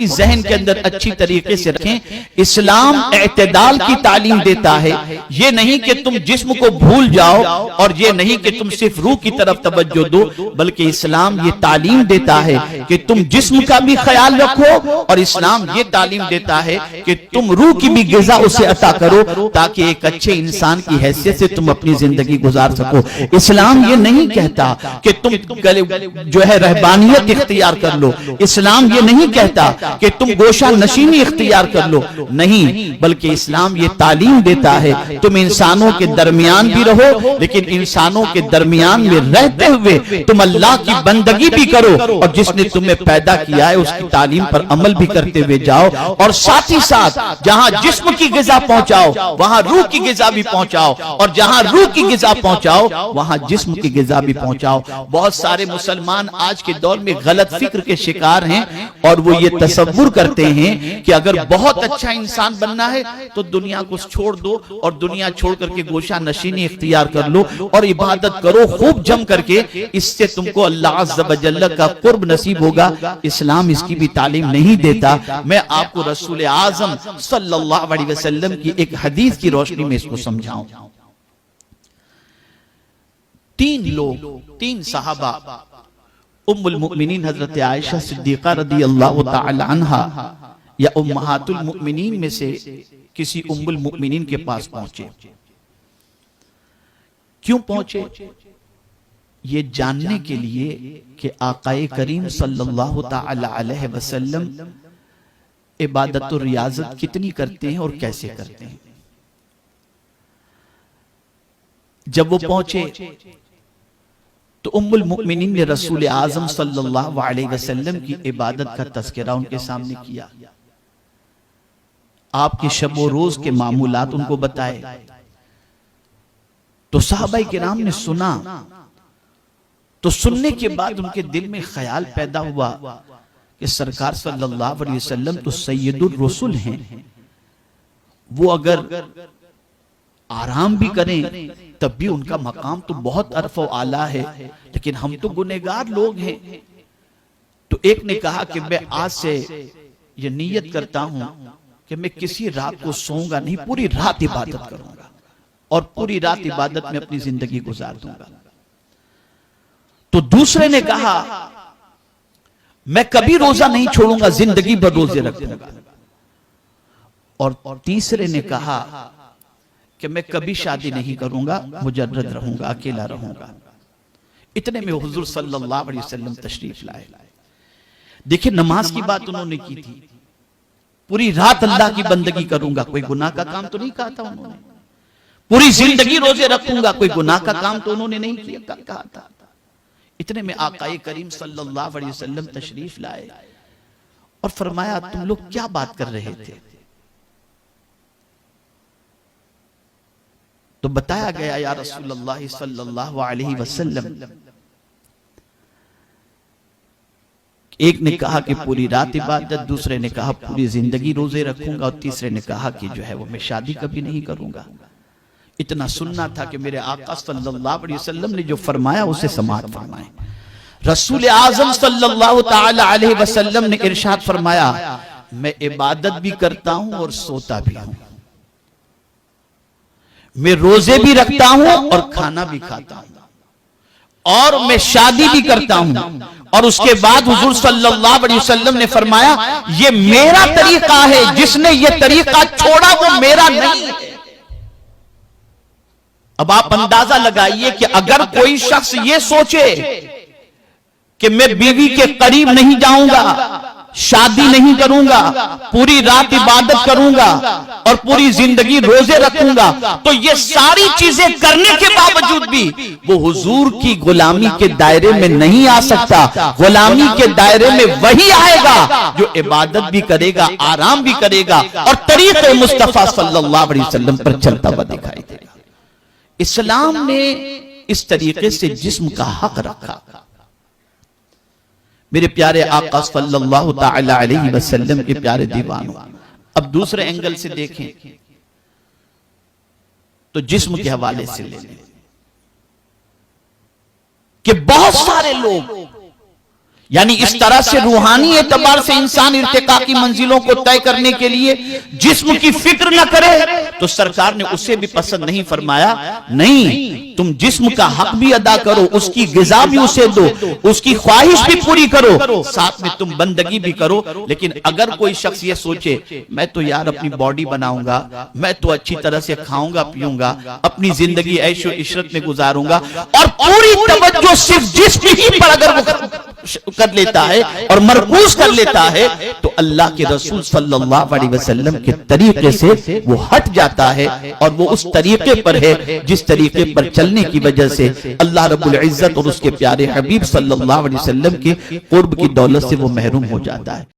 ذہن کے اندر اچھی طریقے سے رکھیں، اسلام اعتدال کی تعلیم دیتا ہے۔ یہ نہیں کہ تم جسم کو بھول جاؤ اور یہ نہیں کہ تم صرف روح کی طرف توجہ دو، بلکہ اسلام یہ تعلیم دیتا ہے کہ تم جسم کا بھی خیال رکھو، اور اسلام یہ تعلیم دیتا ہے کہ تم روح کی بھی غذا اسے عطا کرو تاکہ ایک اچھے انسان کی حیثیت سے تم اپنی زندگی گزار سکو۔ اسلام یہ نہیں کہتا کہ تم جو ہے رہبانیت اختیار کر لو، اسلام یہ نہیں کہتا کہ تم گوشہ نشینی اختیار کر لو، نہیں، بلکہ اسلام یہ تعلیم دیتا ہے تم انسانوں کے درمیان بھی رہو، لیکن انسانوں کے درمیان میں رہتے ہوئے تم اللہ کی بندگی بھی کرو، اور جس نے تمہیں پیدا کیا ہے اس کی تعلیم پر عمل بھی کرتے ہوئے جاؤ، اور ساتھ ہی ساتھ جہاں جسم کی غذا پہنچاؤ وہاں روح کی غذا بھی پہنچاؤ، اور جہاں روح کی غذا پہنچاؤ وہاں جسم کی غذا بھی پہنچاؤ۔ بہت سارے مسلمان آج کے دور میں غلط فکر کے شکار ہیں، اور وہ یہ تصور کرتے ہیں کہ اگر بہت اچھا انسان بننا ہے تو دنیا کو چھوڑ دو اور دنیا چھوڑ کر کے گوشہ نشینی اختیار کر لو اور عبادت کرو خوب جم کر کے، اس سے تم کو اللہ عز و جل کا قرب نصیب ہوگا۔ اسلام اس کی بھی تعلیم نہیں دیتا۔ میں آپ کو رسول اعظم صلی اللہ علیہ وسلم کی ایک حدیث کی روشنی میں اس کو سمجھاؤں۔ تین صحابہ، ام المؤمنین حضرت عائشہ صدیقہ رضی اللہ تعالی عنہا یا امہات المؤمنین میں سے کسی ام المؤمنین کے پاس پہنچے۔ کیوں پہنچے؟ یہ جاننے کے لیے کہ آقا کریم صلی اللہ تعالی علیہ وسلم عبادت و ریاضت کتنی کرتے ہیں اور کیسے کرتے ہیں۔ جب وہ پہنچے تو ام المؤمنین نے رسول اعظم صلی اللہ علیہ وسلم کی عبادت کا تذکرہ ان کے سامنے کیا، آپ کے شب و روز کے معمولات ان کو بتائے۔ تو صحابہ کرام نے سنا، تو سننے کے بعد ان کے دل میں خیال پیدا ہوا کہ سرکار صلی اللہ علیہ وسلم تو سید الرسل ہیں، وہ اگر آرام بھی کریں تب بھی ان کا مقام تو بہت عرف و اعلیٰ ہے، لیکن ہم تو گنہگار لوگ ہیں۔ تو ایک نے کہا کہ میں آج سے یہ نیت کرتا ہوں کہ میں کسی رات کو سوؤں گا نہیں، پوری رات عبادت کروں گا اور پوری رات عبادت میں اپنی زندگی گزار دوں گا۔ تو دوسرے نے کہا میں کبھی روزہ نہیں چھوڑوں گا، زندگی بھر روزے رکھوں گا۔ اور تیسرے نے کہا کہ میں کبھی شادی نہیں کروں گا، مجرد رہوں گا، اکیلا رہوں گا۔ اتنے میں حضور صلی اللہ علیہ وسلم تشریف لائے۔ دیکھیں نماز کی بات انہوں نے کی تھی، پوری رات اللہ کی بندگی کروں گا، کوئی گناہ کا کام تو نہیں کہا تھا انہوں نے۔ پوری زندگی روزے رکھوں گا، کوئی گناہ کا کام تو انہوں نے نہیں کہا تھا۔ اتنے میں آقا کریم صلی اللہ علیہ وسلم تشریف لائے اور فرمایا تم لوگ کیا بات کر رہے تھے؟ تو بتایا گیا یا رسول اللہ صلی اللہ علیہ وسلم، ایک نے کہا کہ پوری رات عبادت، دوسرے نے کہا پوری زندگی روزے رکھوں گا، اور تیسرے نے کہا کہ جو ہے وہ میں شادی کبھی نہیں کروں گا۔ اتنا سننا تھا کہ میرے آقا صلی اللہ علیہ وسلم نے جو فرمایا اسے سماعت فرمائیں۔ رسول اعظم صلی اللہ تعالی علیہ وسلم نے ارشاد فرمایا میں عبادت بھی کرتا ہوں اور سوتا بھی ہوں، میں روزے بھی رکھتا ہوں اور کھانا بھی کھاتا ہوں، اور میں شادی بھی کرتا ہوں۔ اور اس کے بعد حضور صلی اللہ علیہ وسلم نے فرمایا یہ میرا طریقہ ہے، جس نے یہ طریقہ چھوڑا وہ میرا نہیں ہے۔ اب آپ اندازہ لگائیے کہ اگر کوئی شخص یہ سوچے کہ میں بیوی کے قریب نہیں جاؤں گا، شادی نہیں کروں گا، پوری رات عبادت کروں گا اور پوری زندگی روزے رکھوں گا، تو یہ ساری چیزیں کرنے کے باوجود بھی وہ حضور کی غلامی کے دائرے میں نہیں آ سکتا۔ غلامی کے دائرے میں وہی آئے گا جو عبادت بھی کرے گا، آرام بھی کرے گا اور طریق مصطفیٰ صلی اللہ علیہ وسلم پر چلتا ہوا دکھائی دے گا۔ اسلام نے اس طریقے سے جسم کا حق رکھا۔ میرے پیارے آقا صلی اللہ تعالی علیہ وسلم کے پیارے دیوانوں، اب دوسرے اینگل سے دیکھیں تو جسم کے حوالے سے لے لیں کہ بہت سارے لوگ یعنی اس طرح سے روحانی اعتبار سے انسان ارتقاء کی منزلوں کو طے کرنے کے لیے جسم کی فکر نہ کرے تو سرکار نے اسے بھی پسند نہیں فرمایا. نہیں، تم جسم کا حق بھی ادا کرو، اس کی غذا بھی اسے دو، اس کی خواہش بھی پوری کرو، ساتھ میں تم بندگی بھی کرو. لیکن اگر کوئی شخص یہ سوچے میں تو یار اپنی باڈی بناؤں گا، میں تو اچھی طرح سے کھاؤں گا پیوں گا، اپنی زندگی عیش و عشرت میں گزاروں گا، اور پوری توجہ صرف جسم ہی پر اگر وہ کر لیتا ہے اور مرکوز کر لیتا ہے تو اللہ کے رسول صلی اللہ علیہ وسلم کے طریقے سے وہ ہٹ جاتا ہے، اور وہ اس طریقے پر ہے جس طریقے پر چلنے کی وجہ سے اللہ رب العزت اور اس کے پیارے حبیب صلی اللہ علیہ وسلم کے قرب کی دولت سے وہ محروم ہو جاتا ہے.